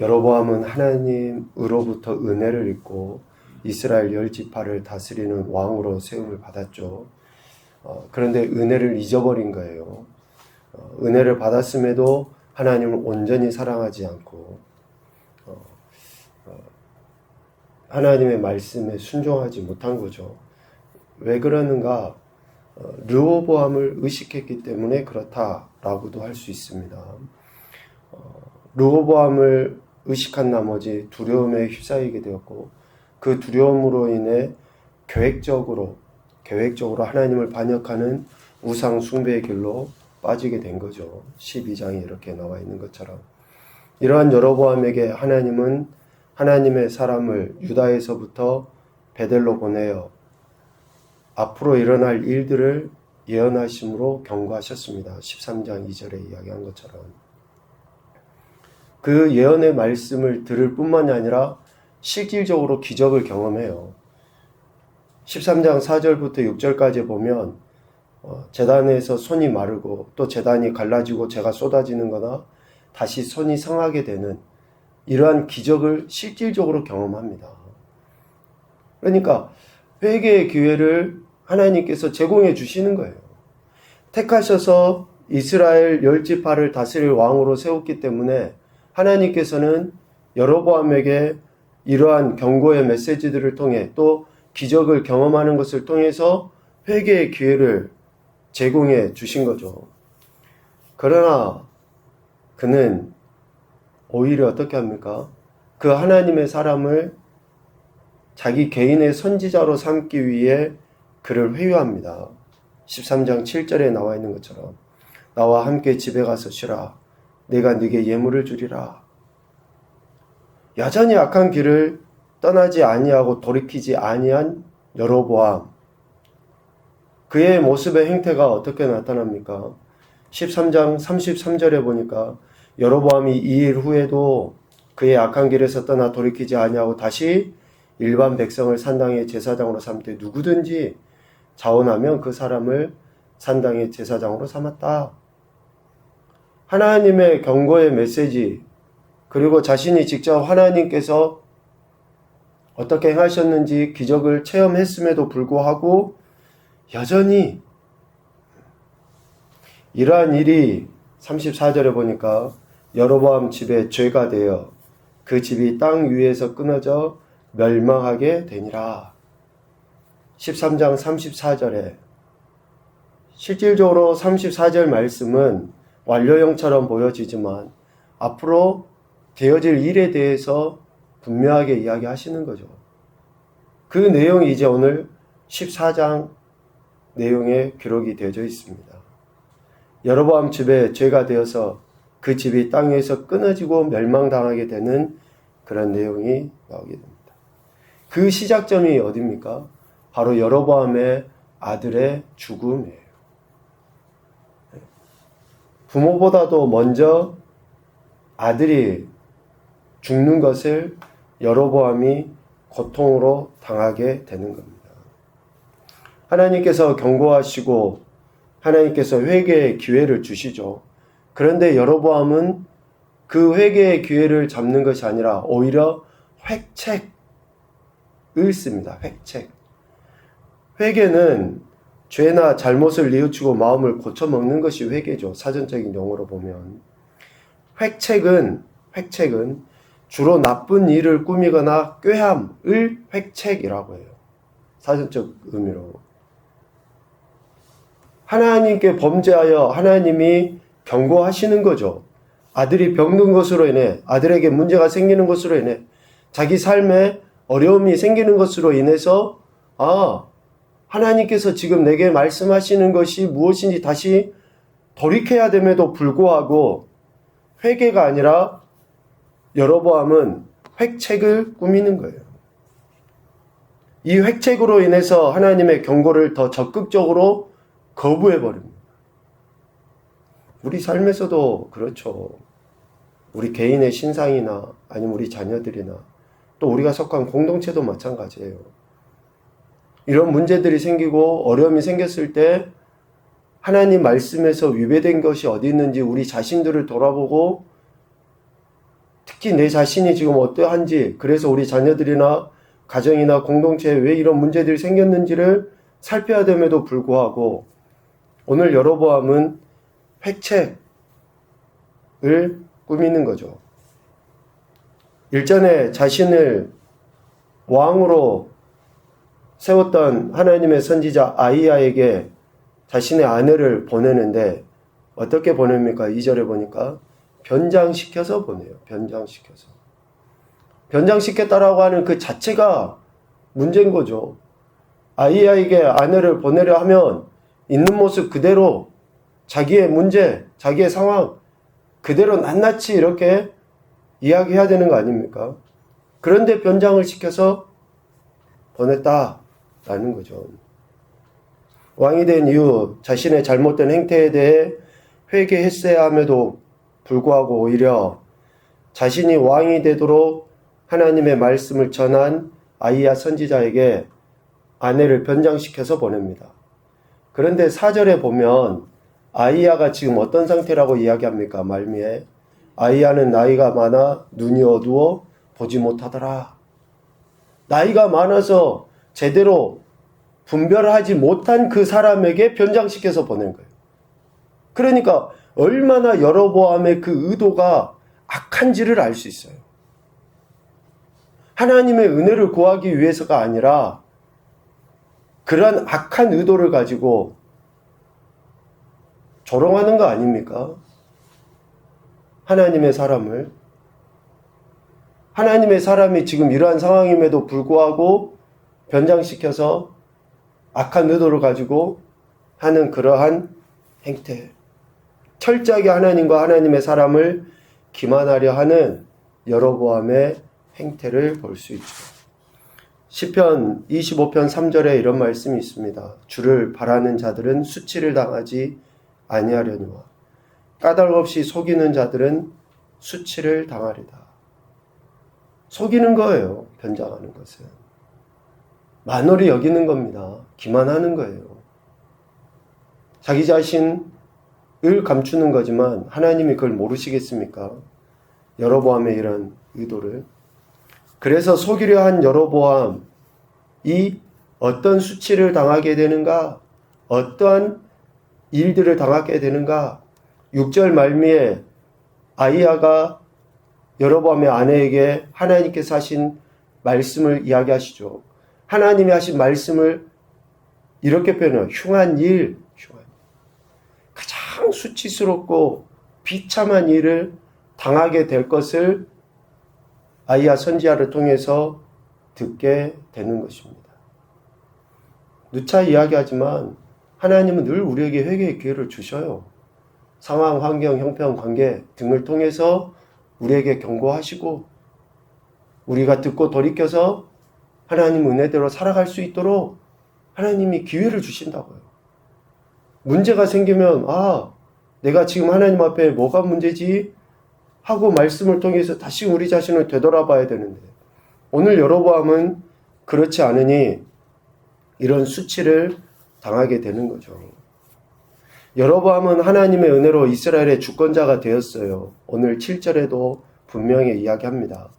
여로보암은 하나님으로부터 은혜를 입고 이스라엘 10지파를 다스리는 왕으로 세움을 받았죠. 그런데 은혜를 잊어버린 거예요. 은혜를 받았음에도 하나님을 온전히 사랑하지 않고 하나님의 말씀에 순종하지 못한 거죠. 왜 그러는가? 르호보암을 의식했기 때문에 그렇다라고도 할 수 있습니다. 르호보암을 의식한 나머지 두려움에 휩싸이게 되었고 그 두려움으로 인해 계획적으로 하나님을 반역하는 우상 숭배의 길로 빠지게 된 거죠. 12장에 이렇게 나와 있는 것처럼. 이러한 여로보암에게 하나님은 하나님의 사람을 유다에서부터 베델로 보내어 앞으로 일어날 일들을 예언하심으로 경고하셨습니다. 13장 2절에 이야기한 것처럼. 그 예언의 말씀을 들을 뿐만이 아니라 실질적으로 기적을 경험해요. 13장 4절부터 6절까지 보면 제단에서 손이 마르고 또 제단이 갈라지고 재가 쏟아지는 거나 다시 손이 성하게 되는 이러한 기적을 실질적으로 경험합니다. 그러니까 회개의 기회를 하나님께서 제공해 주시는 거예요. 택하셔서 이스라엘 10지파를 다스릴 왕으로 세웠기 때문에 하나님께서는 여로보암에게 이러한 경고의 메시지들을 통해 또 기적을 경험하는 것을 통해서 회개의 기회를 제공해 주신 거죠. 그러나 그는 오히려 어떻게 합니까? 그 하나님의 사람을 자기 개인의 선지자로 삼기 위해 그를 회유합니다. 13장 7절에 나와 있는 것처럼 나와 함께 집에 가서 쉬라. 내가 네게 예물을 주리라. 여전히 악한 길을 떠나지 아니하고 돌이키지 아니한 여로보암. 그의 모습의 행태가 어떻게 나타납니까? 13장 33절에 보니까 여로보암이 이 일 후에도 그의 악한 길에서 떠나 돌이키지 아니하고 다시 일반 백성을 산당의 제사장으로 삼되 누구든지 자원하면 그 사람을 산당의 제사장으로 삼았다. 하나님의 경고의 메시지 그리고 자신이 직접 하나님께서 어떻게 행하셨는지 기적을 체험했음에도 불구하고 여전히 이러한 일이 34절에 보니까 여로보암 집에 죄가 되어 그 집이 땅 위에서 끊어져 멸망하게 되니라. 13장 34절에 실질적으로 34절 말씀은 완료형처럼 보여지지만 앞으로 되어질 일에 대해서 분명하게 이야기하시는 거죠. 그 내용이 이제 오늘 14장 내용에 기록이 되어져 있습니다. 여로보암 집에 죄가 되어서 그 집이 땅에서 끊어지고 멸망당하게 되는 그런 내용이 나오게 됩니다. 그 시작점이 어디입니까? 바로 여로보암의 아들의 죽음이에요. 부모보다도 먼저 아들이 죽는 것을 여로보암이 고통으로 당하게 되는 겁니다. 하나님께서 경고하시고 하나님께서 회개의 기회를 주시죠. 그런데 여로보암은 그 회개의 기회를 잡는 것이 아니라 오히려 획책을 씁니다. 획책. 회개는 죄나 잘못을 뉘우치고 마음을 고쳐먹는 것이 회개죠. 사전적인 용어로 보면. 획책은 주로 나쁜 일을 꾸미거나 꾀함을 획책이라고 해요. 사전적 의미로. 하나님께 범죄하여 하나님이 경고하시는 거죠. 아들이 병든 것으로 인해, 아들에게 문제가 생기는 것으로 인해, 자기 삶에 어려움이 생기는 것으로 인해서 하나님께서 지금 내게 말씀하시는 것이 무엇인지 다시 돌이켜야 됨에도 불구하고 회개가 아니라 여로보암은 획책을 꾸미는 거예요. 이 획책으로 인해서 하나님의 경고를 더 적극적으로 거부해버립니다. 우리 삶에서도 그렇죠. 우리 개인의 신상이나 아니면 우리 자녀들이나 또 우리가 속한 공동체도 마찬가지예요. 이런 문제들이 생기고 어려움이 생겼을 때 하나님 말씀에서 위배된 것이 어디 있는지 우리 자신들을 돌아보고 특히 내 자신이 지금 어떠한지, 그래서 우리 자녀들이나 가정이나 공동체에 왜 이런 문제들이 생겼는지를 살펴야 됨에도 불구하고 오늘 여로보암은 획책을 꾸미는 거죠. 일전에 자신을 왕으로 세웠던 하나님의 선지자 아히야에게 자신의 아내를 보내는데 어떻게 보냅니까? 2절에 보니까 변장시켜서 보내요. 변장시켜서. 변장시켰다라고 하는 그 자체가 문제인 거죠. 아히야에게 아내를 보내려 하면 있는 모습 그대로 자기의 문제, 자기의 상황 그대로 낱낱이 이렇게 이야기해야 되는 거 아닙니까? 그런데 변장을 시켜서 보냈다라는 거죠. 왕이 된 이후 자신의 잘못된 행태에 대해 회개했어야 함에도 불구하고 오히려 자신이 왕이 되도록 하나님의 말씀을 전한 아히야 선지자에게 아내를 변장시켜서 보냅니다. 그런데 4절에 보면 아히야가 지금 어떤 상태라고 이야기합니까? 말미에 아히야는 나이가 많아 눈이 어두워 보지 못하더라. 나이가 많아서 제대로 분별하지 못한 그 사람에게 변장시켜서 보낸 거예요. 그러니까 얼마나 여로보암의 그 의도가 악한지를 알 수 있어요. 하나님의 은혜를 구하기 위해서가 아니라 그러한 악한 의도를 가지고 조롱하는 거 아닙니까? 하나님의 사람이 지금 이러한 상황임에도 불구하고 변장시켜서 악한 의도를 가지고 하는 그러한 행태. 철저하게 하나님과 하나님의 사람을 기만하려 하는 여로보암의 행태를 볼 수 있죠. 시편 25편 3절에 이런 말씀이 있습니다. 주를 바라는 자들은 수치를 당하지 아니하려니와 까닭 없이 속이는 자들은 수치를 당하리다. 속이는 거예요. 변장하는 것은. 만홀히 여기는 겁니다. 기만하는 거예요. 자기 자신을 감추는 거지만 하나님이 그걸 모르시겠습니까? 여로보암의 이런 의도를. 그래서 속이려 한 여로보암이 어떤 수치를 당하게 되는가? 어떠한 일들을 당하게 되는가? 6절 말미에 아히야가 여로보암의 아내에게 하나님께서 하신 말씀을 이야기하시죠. 하나님이 하신 말씀을 이렇게 표현해요. 흉한 일. 가장 수치스럽고 비참한 일을 당하게 될 것을 아히야 선지자를 통해서 듣게 되는 것입니다. 누차 이야기하지만 하나님은 늘 우리에게 회개의 기회를 주셔요. 상황, 환경, 형편, 관계 등을 통해서 우리에게 경고하시고 우리가 듣고 돌이켜서 하나님 은혜대로 살아갈 수 있도록 하나님이 기회를 주신다고요. 문제가 생기면 내가 지금 하나님 앞에 뭐가 문제지? 하고 말씀을 통해서 다시 우리 자신을 되돌아봐야 되는데 오늘 여로보암은 그렇지 않으니 이런 수치를 당하게 되는 거죠. 여로보암은 하나님의 은혜로 이스라엘의 주권자가 되었어요. 오늘 7절에도 분명히 이야기합니다.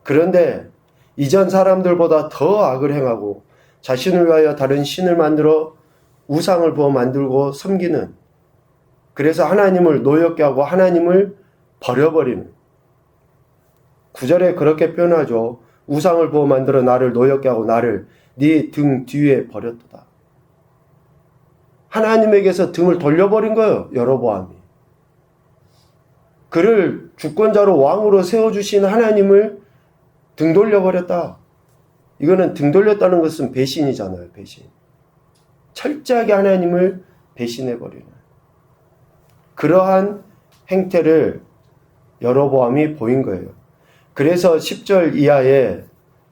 그런데 이전 사람들보다 더 악을 행하고 자신을 위하여 다른 신을 만들어 우상을 부어 만들고 섬기는, 그래서 하나님을 노엽게 하고 하나님을 버려버리는. 9절에 그렇게 표현하죠. 우상을 부어 만들어 나를 노엽게 하고 나를 네 등 뒤에 버렸도다. 하나님에게서 등을 돌려버린 거예요. 여로보암이. 그를 주권자로 왕으로 세워주신 하나님을 등 돌려버렸다. 이거는 등 돌렸다는 것은 배신이잖아요. 배신. 철저하게 하나님을 배신해버리는 그러한 행태를 여로보암이 보인 거예요. 그래서 10절 이하에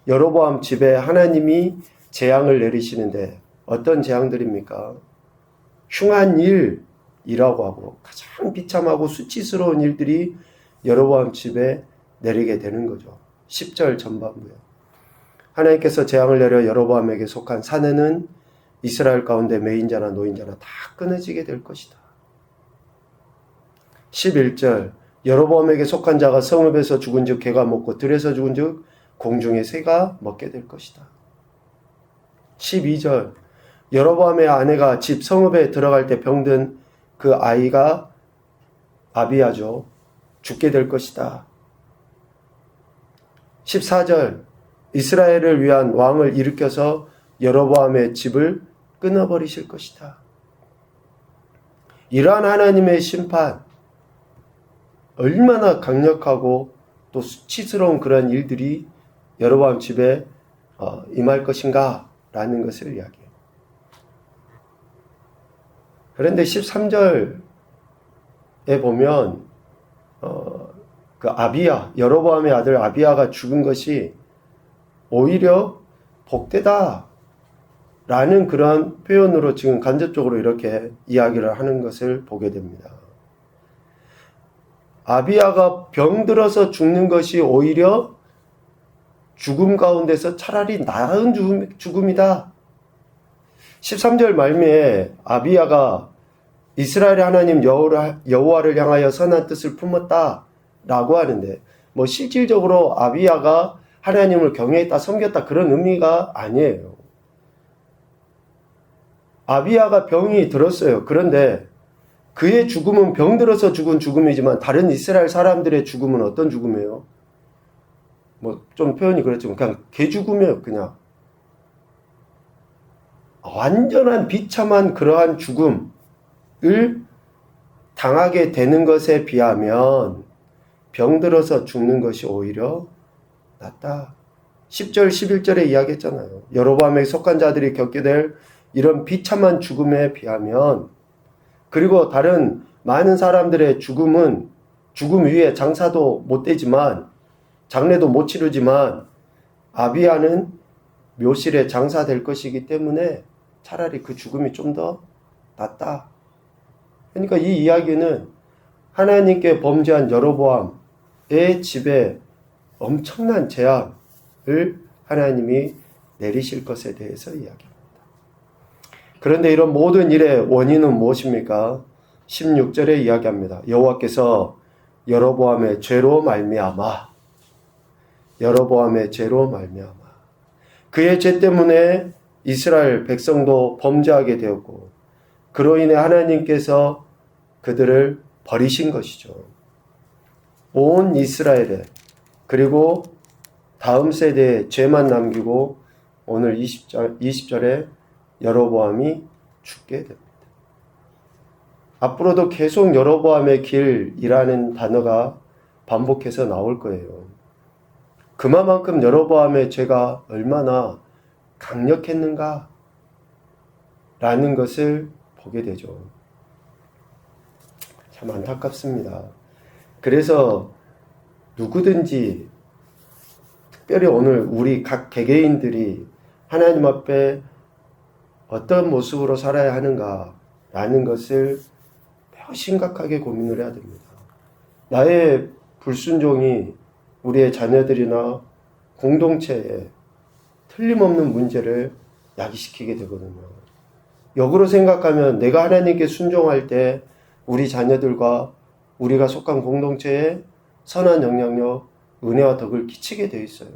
여로보암 집에 하나님이 재앙을 내리시는데 어떤 재앙들입니까? 흉한 일이라고 하고 가장 비참하고 수치스러운 일들이 여로보암 집에 내리게 되는 거죠. 10절 전반부에 하나님께서 재앙을 내려 여로보암에게 속한 사내는 이스라엘 가운데 매인자나 노인자나 다 끊어지게 될 것이다. 11절 여로보암에게 속한 자가 성읍에서 죽은즉 개가 먹고 들에서 죽은즉 공중의 새가 먹게 될 것이다. 12절 여로보암의 아내가 집 성읍에 들어갈 때 병든 그 아이가 아비야죠. 죽게 될 것이다. 14절 이스라엘을 위한 왕을 일으켜서 여로보암의 집을 끊어버리실 것이다. 이러한 하나님의 심판, 얼마나 강력하고 또 수치스러운 그런 일들이 여로보암 집에 임할 것인가 라는 것을 이야기해요. 그런데 13절에 보면 그 아비야, 여로보암의 아들 아비야가 죽은 것이 오히려 복되다 라는 그런 표현으로 지금 간접적으로 이렇게 이야기를 하는 것을 보게 됩니다. 아비야가 병들어서 죽는 것이 오히려 죽음 가운데서 차라리 나은 죽음이다. 13절 말미에 아비야가 이스라엘의 하나님 여호와를 향하여 선한 뜻을 품었다 라고 하는데 뭐 실질적으로 아비야가 하나님을 경외했다 섬겼다 그런 의미가 아니에요. 아비야가 병이 들었어요. 그런데 그의 죽음은 병들어서 죽은 죽음이지만 다른 이스라엘 사람들의 죽음은 어떤 죽음이에요? 뭐 좀 표현이 그렇지만 그냥 개죽음이에요. 그냥 완전한 비참한 그러한 죽음을 당하게 되는 것에 비하면 병들어서 죽는 것이 오히려 낫다. 10절 11절에 이야기했잖아요. 여로보암에 속한 자들이 겪게 될 이런 비참한 죽음에 비하면, 그리고 다른 많은 사람들의 죽음은 죽음 위에 장사도 못 되지만 장례도 못 치르지만 아비야는 묘실에 장사될 것이기 때문에 차라리 그 죽음이 좀 더 낫다. 그러니까 이 이야기는 하나님께 범죄한 여로보암의 집에 엄청난 재앙을 하나님이 내리실 것에 대해서 이야기합니다. 그런데 이런 모든 일의 원인은 무엇입니까? 16절에 이야기합니다. 여호와께서 여로보암의 죄로 말미암아 그의 죄 때문에 이스라엘 백성도 범죄하게 되었고 그로 인해 하나님께서 그들을 버리신 것이죠. 온 이스라엘에 그리고 다음 세대에 죄만 남기고 오늘 20절에 여로보암이 죽게 됩니다. 앞으로도 계속 여로보암의 길이라는 단어가 반복해서 나올 거예요. 그만큼 여로보암의 죄가 얼마나 강력했는가 라는 것을 보게 되죠. 참 안타깝습니다. 그래서 누구든지 특별히 오늘 우리 각 개개인들이 하나님 앞에 어떤 모습으로 살아야 하는가 라는 것을 매우 심각하게 고민을 해야 됩니다. 나의 불순종이 우리의 자녀들이나 공동체에 틀림없는 문제를 야기시키게 되거든요. 역으로 생각하면 내가 하나님께 순종할 때 우리 자녀들과 우리가 속한 공동체에 선한 영향력, 은혜와 덕을 끼치게 돼 있어요.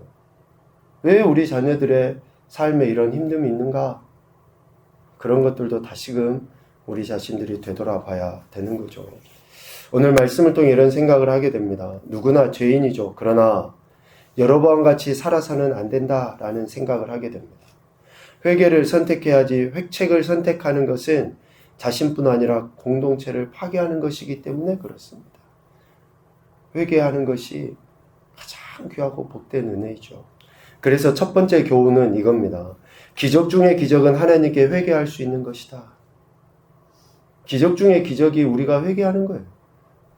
왜 우리 자녀들의 삶에 이런 힘듦이 있는가? 그런 것들도 다시금 우리 자신들이 되돌아봐야 되는 거죠. 오늘 말씀을 통해 이런 생각을 하게 됩니다. 누구나 죄인이죠. 그러나 여로보암같이 살아서는 안 된다라는 생각을 하게 됩니다. 회개를 선택해야지 획책을 선택하는 것은 자신뿐 아니라 공동체를 파괴하는 것이기 때문에 그렇습니다. 회개하는 것이 가장 귀하고 복된 은혜이죠. 그래서 첫 번째 교훈은 이겁니다. 기적 중의 기적은 하나님께 회개할 수 있는 것이다. 기적 중의 기적이 우리가 회개하는 거예요.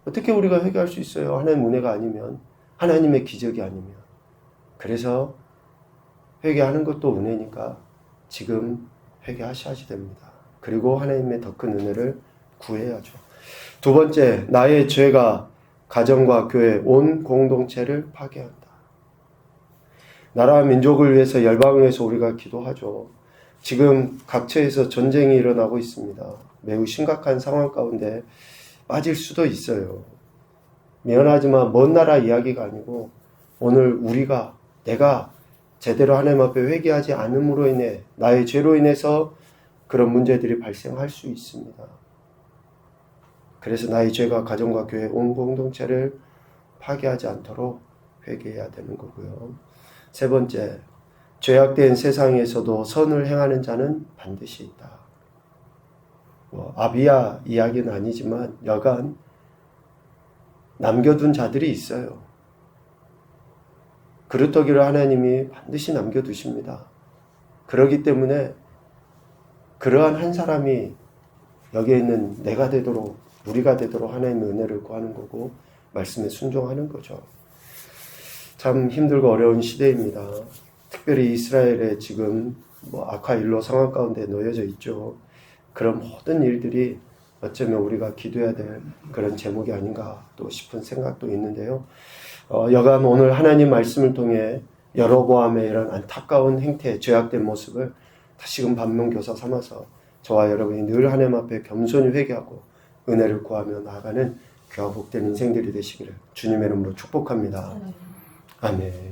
어떻게 우리가 회개할 수 있어요? 하나님 은혜가 아니면, 하나님의 기적이 아니면. 그래서 회개하는 것도 은혜니까 지금 회개하셔야지 됩니다. 그리고 하나님의 더 큰 은혜를 구해야죠. 두 번째, 나의 죄가 가정과 교회, 온 공동체를 파괴한다. 나라와 민족을 위해서, 열방을 위해서 우리가 기도하죠. 지금 각처에서 전쟁이 일어나고 있습니다. 매우 심각한 상황 가운데 빠질 수도 있어요. 미안하지만 먼 나라 이야기가 아니고 오늘 내가 제대로 하나님 앞에 회개하지 않음으로 인해 나의 죄로 인해서 그런 문제들이 발생할 수 있습니다. 그래서 나의 죄가 가정과 교회 온 공동체를 파괴하지 않도록 회개해야 되는 거고요. 세 번째, 죄악된 세상에서도 선을 행하는 자는 반드시 있다. 아비야 이야기는 아니지만 여간 남겨둔 자들이 있어요. 그릇더기를 하나님이 반드시 남겨두십니다. 그렇기 때문에 그러한 한 사람이 여기에 있는 내가 되도록, 우리가 되도록 하나님의 은혜를 구하는 거고 말씀에 순종하는 거죠. 참 힘들고 어려운 시대입니다. 특별히 이스라엘에 지금 악화일로 상황 가운데 놓여져 있죠. 그런 모든 일들이 어쩌면 우리가 기도해야 될 그런 제목이 아닌가 또 싶은 생각도 있는데요. 여간 오늘 하나님 말씀을 통해 여로보암의 이런 안타까운 행태, 죄악된 모습을 다시금 반면교사 삼아서 저와 여러분이 늘 하나님 앞에 겸손히 회개하고 은혜를 구하며 나아가는 귀하고 복된 인생들이 되시기를 주님의 이름으로 축복합니다. 아멘.